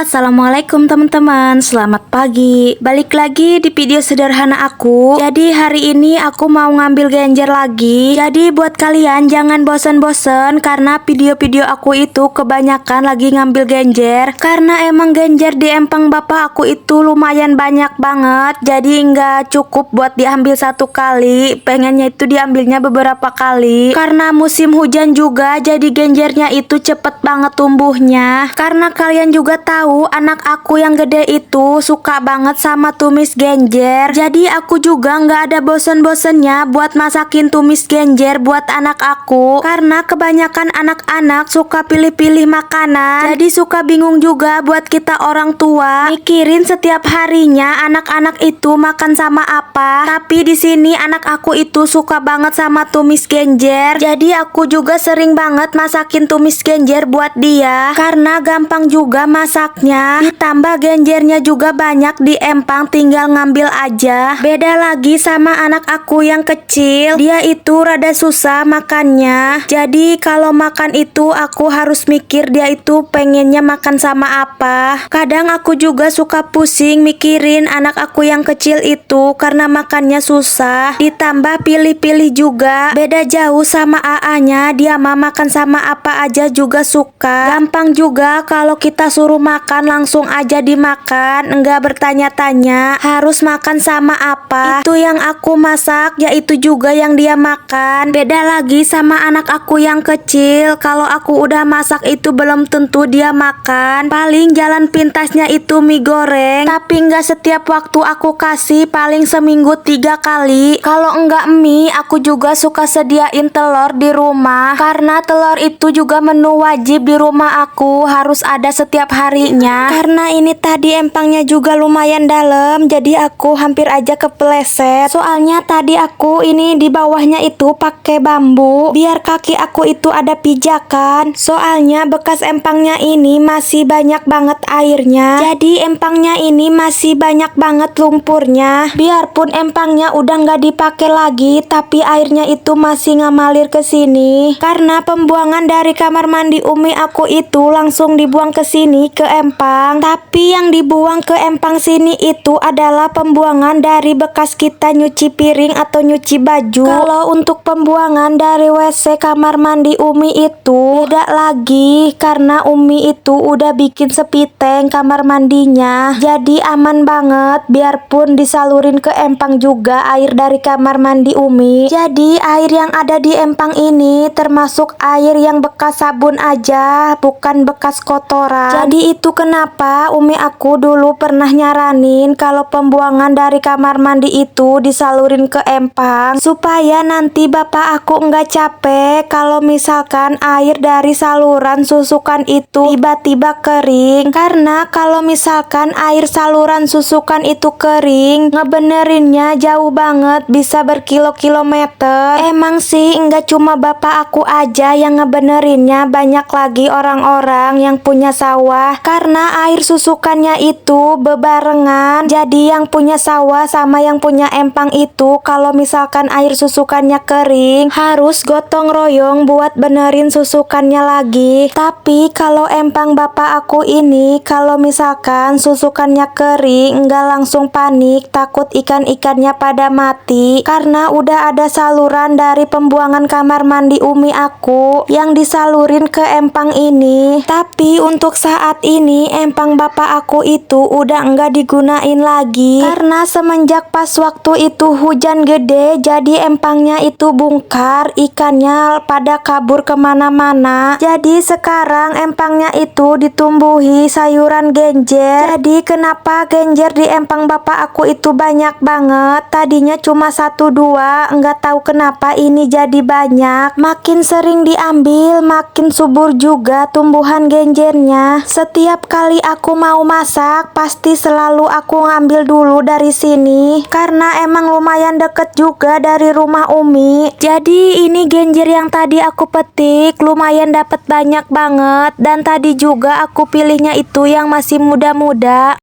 Assalamualaikum teman-teman, selamat pagi. Balik lagi di video sederhana aku. Jadi hari ini aku mau ngambil genjer lagi. Jadi buat kalian jangan bosen-bosen karena video-video aku itu kebanyakan lagi ngambil genjer. Karena emang genjer di empang bapak aku itu lumayan banyak banget. Jadi nggak cukup buat diambil satu kali. Pengennya itu diambilnya beberapa kali. Karena musim hujan juga, jadi genjernya itu cepet banget tumbuhnya. Karena kalian juga tahu anak aku yang gede itu suka banget sama tumis genjer. Jadi aku juga nggak ada bosen-bosennya buat masakin tumis genjer buat anak aku. Karena kebanyakan anak-anak suka pilih-pilih makanan. Jadi suka bingung juga buat kita orang tua mikirin setiap harinya anak-anak itu makan sama apa. Tapi di sini anak aku itu suka banget sama tumis genjer. Jadi aku juga sering banget masakin tumis genjer buat dia. Karena gampang juga masaknya, ditambah genjernya juga banyak di empang, tinggal ngambil aja. Beda lagi sama anak aku yang kecil, dia itu rada susah makannya. Jadi kalau makan itu aku harus mikir dia itu pengennya makan sama apa. Kadang aku juga suka pusing mikirin anak aku yang kecil itu karena makannya susah, ditambah pilih-pilih juga. Beda jauh sama AA-nya, dia mah makan sama apa aja juga suka. Gampang juga kalau kita suruh makan langsung aja dimakan, enggak bertanya-tanya harus makan sama apa. Itu yang aku masak, yaitu juga yang dia makan. Beda lagi sama anak aku yang kecil, kalau aku udah masak itu belum tentu dia makan. Paling jalan pintasnya itu mie goreng, tapi enggak setiap waktu aku kasih, paling seminggu 3 kali. Kalau enggak mie, aku juga suka sediain telur di rumah, karena telur itu juga menu wajib di rumah aku, harus ada setiap harinya. Karena ini tadi empangnya juga lumayan dalam, jadi aku hampir aja kepleset. Soalnya tadi aku ini di bawahnya itu pakai bambu biar kaki aku itu ada pijakan. Soalnya bekas empangnya ini masih banyak banget airnya. Jadi empangnya ini masih banyak banget lumpurnya. Biarpun empangnya udah nggak dipakai lagi, tapi airnya itu masih ngamalir ke sini. Karena pembuangan dari kamar mandi Umi aku itu langsung dibuang ke sini ke empang. Tapi yang dibuang ke empang sini itu adalah pembuangan dari bekas kita nyuci piring atau nyuci baju. Kalau untuk pembuangan dari WC kamar mandi Umi itu beda lagi, karena Umi itu udah bikin sepiteng kamar mandinya. Jadi aman banget, biarpun disalurin ke empang juga air dari kamar mandi Umi. Jadi air yang ada di empang ini termasuk air yang bekas sabun aja, bukan bekas kotoran. Jadi itu kenapa Umi aku dulu pernah nyaranin kalau pembuangan dari kamar mandi itu disalurin ke empang, supaya nanti bapak aku nggak capek kalau misalkan air dari saluran susukan itu tiba-tiba kering. Karena kalau misalkan air saluran susukan itu kering, ngebenerinnya jauh banget, bisa berkilo-kilometer. Emang sih nggak cuma bapak aku aja yang ngebenerinnya, banyak lagi orang-orang yang punya sawah. Karena air susukannya itu bebarengan, jadi yang punya sawah sama yang punya empang itu kalau misalkan air susukannya kering harus gotong royong buat benerin susukannya lagi. Tapi kalau empang bapak aku ini kalau misalkan susukannya kering nggak langsung panik, takut ikan-ikannya pada mati, karena udah ada saluran dari pembuangan kamar mandi Umi aku yang disalurin ke empang ini. Tapi untuk saat ini empang bapak aku itu udah nggak digunain lagi, karena semenjak pas waktu itu hujan gede, jadi empangnya itu bungkar, ikannya pada kabur kemana-mana. Jadi sekarang empangnya itu ditumbuhi sayuran genjer. Jadi kenapa genjer di empang bapak aku itu banyak banget, tadinya cuma 1-2, nggak tahu kenapa ini jadi banyak. Makin sering diambil makin subur juga tumbuhan genjernya. Setiap kali aku mau masak pasti selalu aku ngambil dulu dari sini, karena emang lumayan deket juga dari rumah Umi. Jadi ini genjer yang tadi aku petik lumayan dapat banyak banget, dan tadi juga aku pilihnya itu yang masih muda-muda.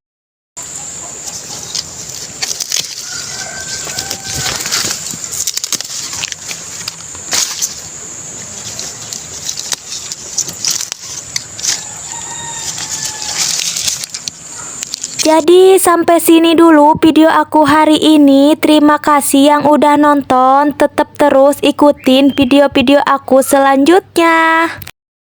Jadi sampai sini dulu video aku hari ini. Terima kasih yang udah nonton. Tetap terus ikutin video-video aku selanjutnya.